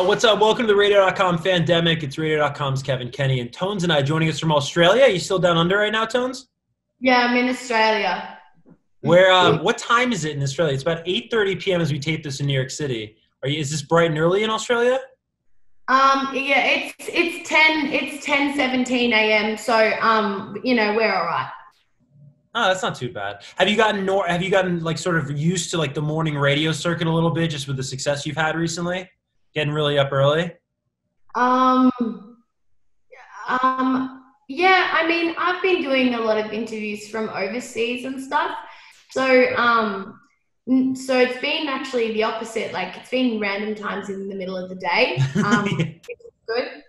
What's up? Welcome to the Radio.com Fandemic. It's Radio.com's Kevan Kenney, and Tones and I joining us from Australia. Are you still down under right now, Tones? Yeah, I'm in Australia. What time is it in Australia? It's about 8:30 p.m. as we tape this in New York City. Is this bright and early in Australia? Yeah, it's 10:17 a.m. So we're all right. Oh, that's not too bad. Have you gotten like sort of used to like the morning radio circuit a little bit, just with the success you've had recently? Getting really up early? Yeah, I mean, I've been doing a lot of interviews from overseas and stuff. So it's been actually the opposite. Like, it's been random times in the middle of the day. It's good.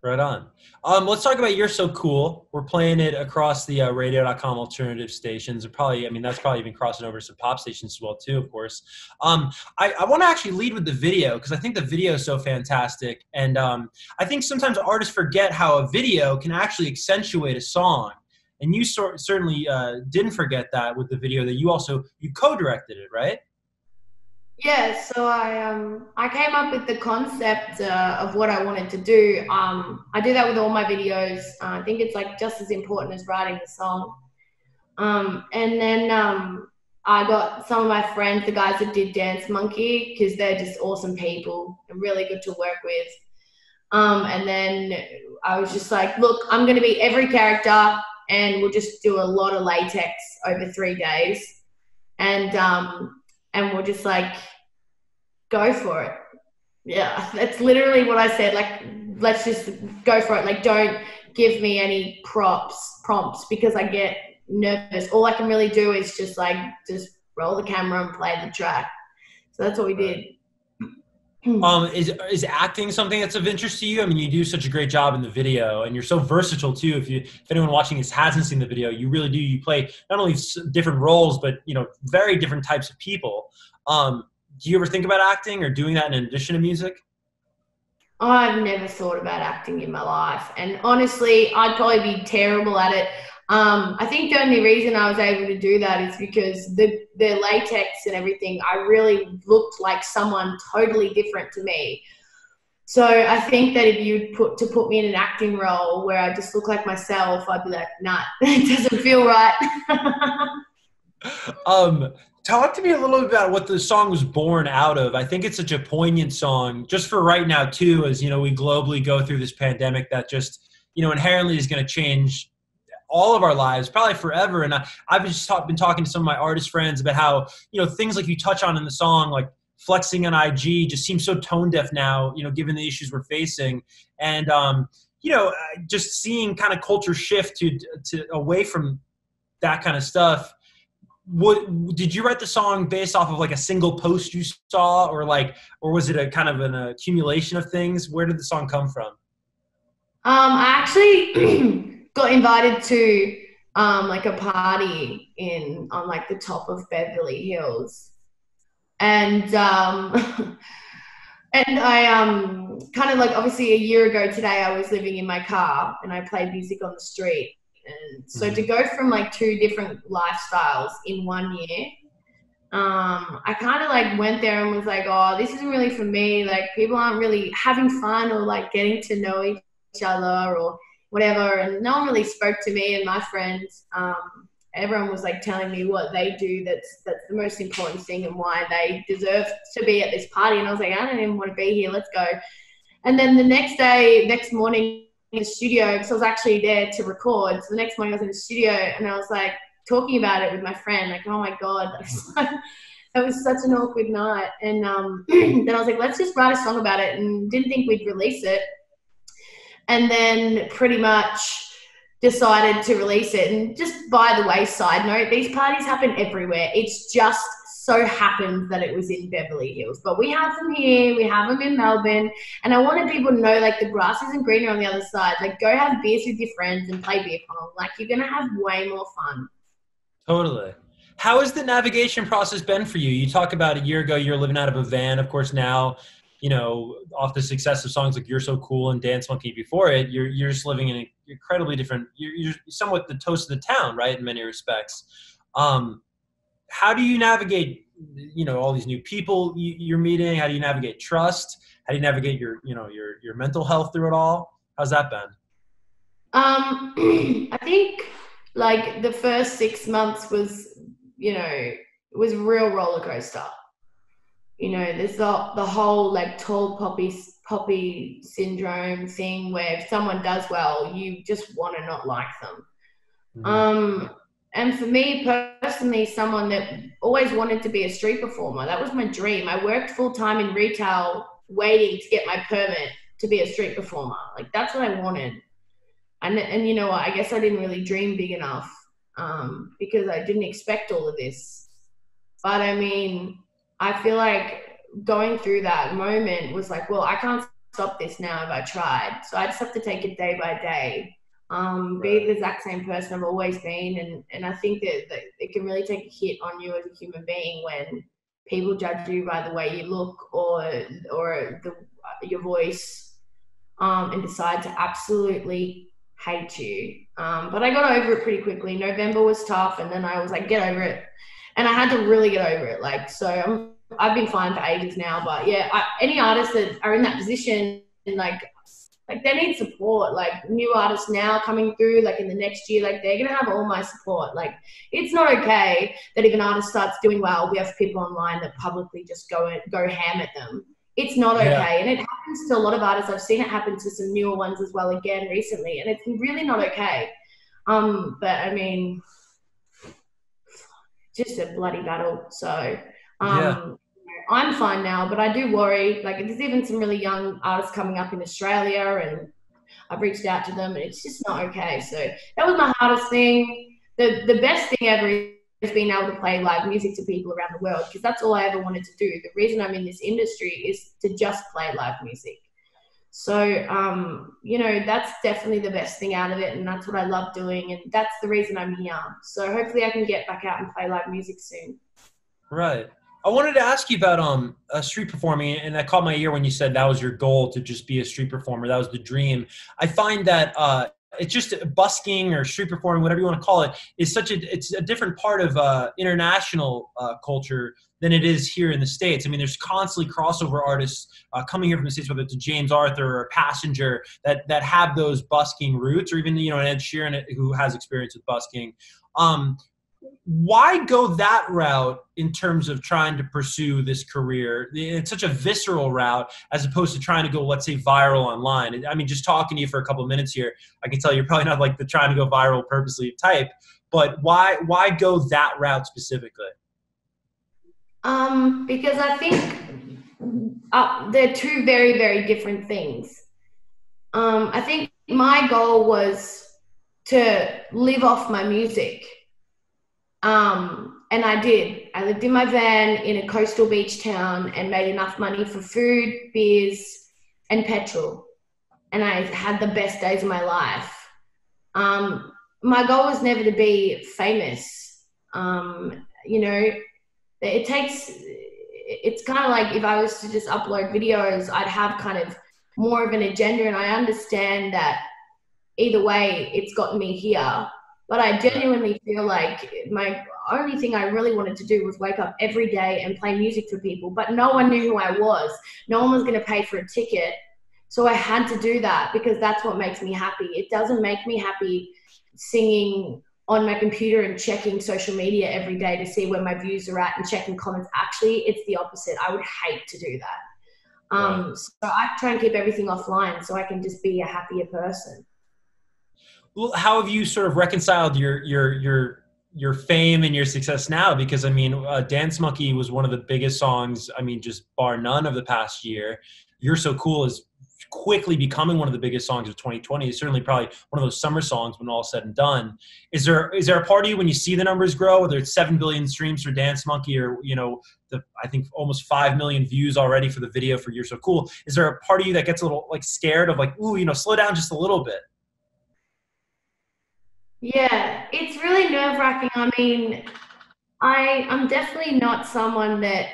Right on. Let's talk about You're So Cool. We're playing it across the Radio.com alternative stations. And that's probably even crossing over to some pop stations as well, too, of course. I want to actually lead with the video because I think the video is so fantastic. And I think sometimes artists forget how a video can actually accentuate a song. And you certainly didn't forget that with the video that you co-directed it, right? Yeah, so I came up with the concept of what I wanted to do. I do that with all my videos. I think it's like just as important as writing the song. And then I got some of my friends, the guys that did Dance Monkey, because they're just awesome people and really good to work with. And then I was just like, look, I'm going to be every character and we'll just do a lot of latex over 3 days. And we'll just like go for it. Yeah, that's literally what I said. Like, let's just go for it. Like, don't give me any prompts because I get nervous. All I can really do is just roll the camera and play the track. So that's what we did. Is acting something that's of interest to you? I mean, you do such a great job in the video, and you're so versatile too. If anyone watching this hasn't seen the video, you really do. You play not only different roles, but very different types of people. Do you ever think about acting or doing that in addition to music? I've never thought about acting in my life, and honestly, I'd probably be terrible at it. I think the only reason I was able to do that is because the latex and everything, I really looked like someone totally different to me. So I think that if you put me in an acting role where I just look like myself, I'd be like, nah, it doesn't feel right. Talk to me a little bit about what the song was born out of. I think it's such a poignant song just for right now too, as we globally go through this pandemic that just, inherently is going to change all of our lives, probably forever. And I've just been talking to some of my artist friends about how, things like you touch on in the song, like flexing on IG just seems so tone deaf now, given the issues we're facing. And, just seeing kind of culture shift to away from that kind of stuff. Did you write the song based off of like a single post you saw or was it a kind of an accumulation of things? Where did the song come from? I actually got invited to like a party on like the top of Beverly Hills. And and I kind of like, obviously a year ago today I was living in my car and I played music on the street. And so to go from like 2 different lifestyles in 1 year, I kind of like went there and was like, oh, this isn't really for me. Like, people aren't really having fun or like getting to know each other or whatever. And no one really spoke to me and my friends. Everyone was like telling me what they do. That's the most important thing and why they deserve to be at this party. And I was like, I don't even want to be here. Let's go. And then the next morning, in the studio, because I was actually there to record. So the next morning I was in the studio and I was like talking about it with my friend, like, oh my God, that was such an awkward night. And then I was like, let's just write a song about it, and didn't think we'd release it. And then pretty much decided to release it. And just by the way, side note, these parties happen everywhere. It's just so happened that it was in Beverly Hills, but we have them here, we have them in Melbourne, and I wanted people to know, like, the grass isn't greener on the other side. Like, go have beers with your friends and play beer pong. Like, you're gonna have way more fun. Totally. How has the navigation process been for you? You talk about a year ago you're living out of a van. Of course, now, off the success of songs like You're So Cool and Dance Monkey before it, you're just living in an incredibly different, you're somewhat the toast of the town, right, in many respects. How do you navigate all these new people you're meeting? How do you navigate trust? How do you navigate your mental health through it all? How's that been? I think like the first 6 months was a real roller coaster. There's the whole like tall poppy syndrome thing where if someone does well, you just want to not like them. Mm-hmm. And for me personally, someone that always wanted to be a street performer, that was my dream. I worked full time in retail waiting to get my permit to be a street performer. Like that's what I wanted. And you know what, I guess I didn't really dream big enough because I didn't expect all of this. But I mean, I feel like going through that moment was like, well, I can't stop this now if I tried. So I just have to take it day by day. Be the exact same person I've always been. And I think that it can really take a hit on you as a human being when people judge you by the way you look or your voice and decide to absolutely hate you. But I got over it pretty quickly. November was tough, and then I was like, get over it. And I had to really get over it. Like, so I've been fine for ages now. But yeah, any artists that are in that position, like they need support. Like new artists now coming through, like in the next year, like they're gonna have all my support. Like it's not okay that if an artist starts doing well, we have people online that publicly just go ham at them. It's not okay. Yeah. And it happens to a lot of artists. I've seen it happen to some newer ones as well again recently, and it's really not okay. But I mean, just a bloody battle. So Yeah. I'm fine now, but I do worry. Like there's even some really young artists coming up in Australia, and I've reached out to them, and it's just not okay. So that was my hardest thing. The best thing ever is being able to play live music to people around the world, because that's all I ever wanted to do. The reason I'm in this industry is to just play live music. So, that's definitely the best thing out of it, and that's what I love doing, and that's the reason I'm here. So hopefully I can get back out and play live music soon. Right. I wanted to ask you about street performing, and that caught my ear when you said that was your goal, to just be a street performer. That was the dream. I find that it's just busking or street performing, whatever you want to call it, is it's a different part of international culture than it is here in the States. I mean, there's constantly crossover artists coming here from the States, whether it's a James Arthur or Passenger, that have those busking roots, or even, an Ed Sheeran who has experience with busking. Why go that route in terms of trying to pursue this career? It's such a visceral route as opposed to trying to go, let's say, viral online. I mean, just talking to you for a couple of minutes here, I can tell you're probably not like the trying to go viral purposely type, but why go that route specifically? Because I think they're two very, very different things. I think my goal was to live off my music. And I did. I lived in my van in a coastal beach town and made enough money for food, beers, and petrol. And I had the best days of my life. My goal was never to be famous. It's kind of like if I was to just upload videos, I'd have kind of more of an agenda, and I understand that either way it's gotten me here. But I genuinely feel like my only thing I really wanted to do was wake up every day and play music for people, but no one knew who I was. No one was going to pay for a ticket. So I had to do that because that's what makes me happy. It doesn't make me happy singing on my computer and checking social media every day to see where my views are at and checking comments. Actually, it's the opposite. I would hate to do that. So I try and keep everything offline so I can just be a happier person. Well, how have you sort of reconciled your fame and your success now? Because I mean, Dance Monkey was one of the biggest songs, I mean, just bar none, of the past year. You're So Cool is quickly becoming one of the biggest songs of 2020. It's certainly probably one of those summer songs when all said and done. Is there a part of you when you see the numbers grow, whether it's 7 billion streams for Dance Monkey or, I think almost 5 million views already for the video for You're So Cool? Is there a part of you that gets a little like scared of like, ooh, slow down just a little bit? Yeah, it's really nerve-wracking. I mean, I'm definitely not someone that.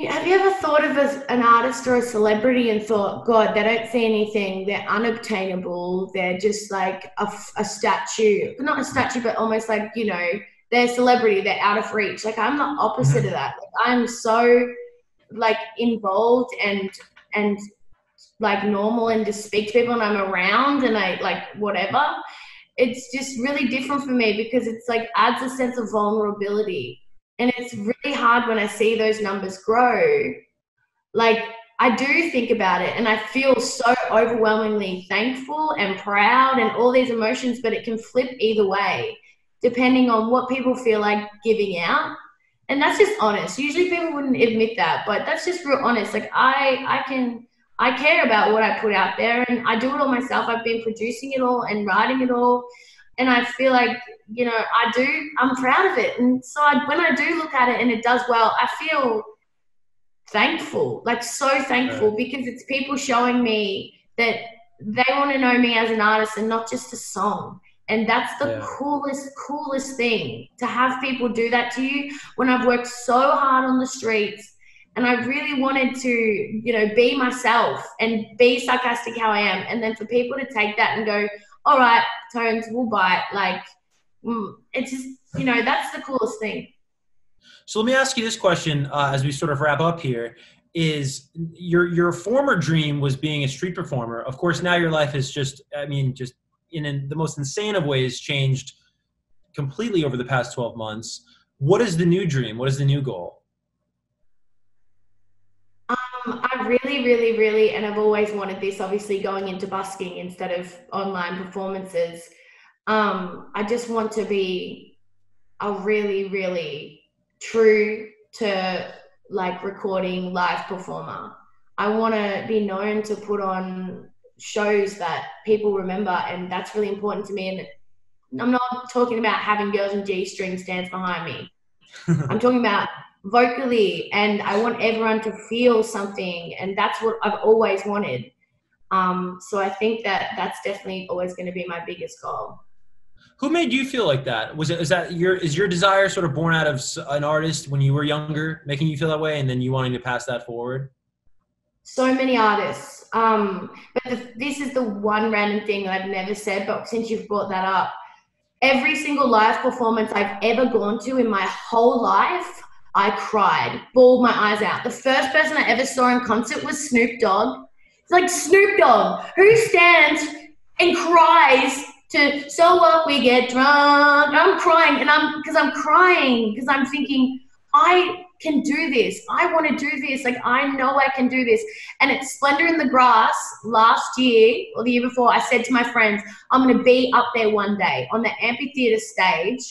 Have you ever thought of an artist or a celebrity and thought, God, they don't see anything, they're unobtainable, they're just like a statue, not a statue, but almost like, they're celebrity, they're out of reach. Like, I'm the opposite of that. Like, I'm so like involved and like normal and just speak to people and I'm around and I like whatever. It's just really different for me because it's like adds a sense of vulnerability. And it's really hard when I see those numbers grow. Like, I do think about it and I feel so overwhelmingly thankful and proud and all these emotions, but it can flip either way depending on what people feel like giving out. And that's just honest. Usually people wouldn't admit that, but that's just real honest. Like, I care about what I put out there and I do it all myself. I've been producing it all and writing it all. And I feel like, you know, I'm proud of it. And so when I do look at it and it does well, I feel thankful, like so thankful, because it's people showing me that they want to know me as an artist and not just a song. And that's the coolest thing, to have people do that to you when I've worked so hard on the streets and I really wanted to, you know, be myself and be sarcastic how I am. And then for people to take that and go, all right, Tones, we'll bite. Like, it's just, you know, that's the coolest thing. So let me ask you this question as we sort of wrap up here. Is your former dream was being a street performer. Of course, now your life has just in the most insane of ways changed completely over the past 12 months. What is the new dream? What is the new goal? I really, and I've always wanted this, obviously going into busking instead of online performances. I just want to be a really true to like recording live performer. I want to be known to put on shows that people remember, and that's really important to me. And I'm not talking about having girls in G-strings dance behind me. I'm talking about vocally, and I want everyone to feel something, and that's what I've always wanted. So I think that's definitely always going to be my biggest goal. Who made you feel like that? Is your desire sort of born out of an artist when you were younger, making you feel that way, and then you wanting to pass that forward? So many artists. But this is the one random thing that I've never said, but since you've brought that up, every single live performance I've ever gone to in my whole life, I cried, bawled my eyes out. The first person I ever saw in concert was Snoop Dogg. It's like, Snoop Dogg, who stands and cries to "So What, We Get Drunk"? I'm crying, because I'm thinking, I can do this. I want to do this. Like, I know I can do this. And at Splendor in the Grass last year or the year before, I said to my friends, I'm going to be up there one day on the amphitheater stage.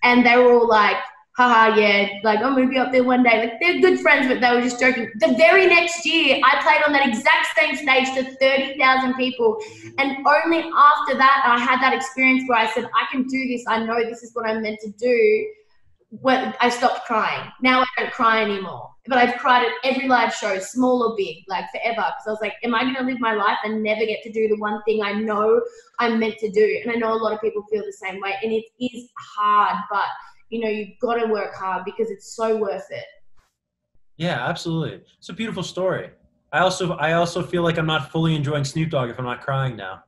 And they were all like, haha, yeah, like, I'm going to be up there one day. Like, they're good friends, but they were just joking. The very next year, I played on that exact same stage to 30,000 people. And only after that, I had that experience where I said, I can do this. I know this is what I'm meant to do. When I stopped crying. Now I don't cry anymore. But I've cried at every live show, small or big, like forever. Because I was like, am I going to live my life and never get to do the one thing I know I'm meant to do? And I know a lot of people feel the same way. And it is hard, but, you know, you've got to work hard because it's so worth it. Yeah, absolutely. It's a beautiful story. I also feel like I'm not fully enjoying Snoop Dogg if I'm not crying now.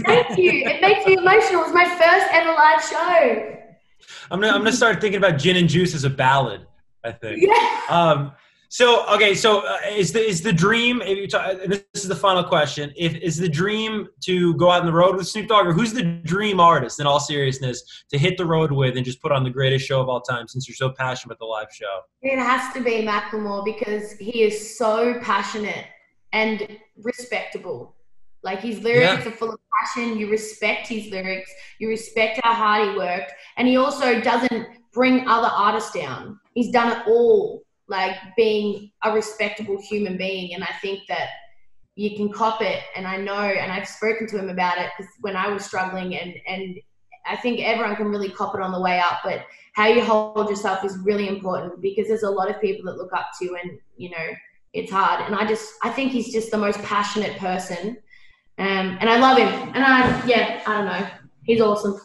Thank you. It makes me emotional. It was my first ever live show. I'm gonna start thinking about Gin and Juice as a ballad, I think. Yeah. So is the dream? And this is the final question. Is the dream to go out on the road with Snoop Dogg, or who's the dream artist, in all seriousness, to hit the road with and just put on the greatest show of all time? Since you're so passionate about the live show, it has to be Macklemore because he is so passionate and respectable. Like, his lyrics are full of passion. You respect his lyrics. You respect how hard he worked. And he also doesn't bring other artists down. He's done it all, like being a respectable human being. And I think that you can cop it. And I know, and I've spoken to him about it because when I was struggling, and I think everyone can really cop it on the way up. But how you hold yourself is really important because there's a lot of people that look up to you and, you know, it's hard. And I think he's just the most passionate person. And I love him. And I don't know. He's awesome.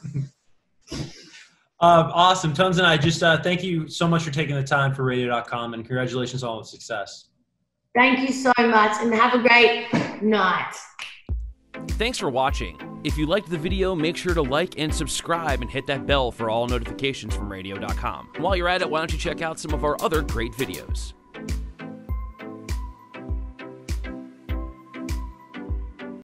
Awesome. Tones and I just thank you so much for taking the time for radio.com, and congratulations on all the success. Thank you so much, and have a great night. Thanks for watching. If you liked the video, make sure to like and subscribe and hit that bell for all notifications from radio.com. While you're at it, why don't you check out some of our other great videos.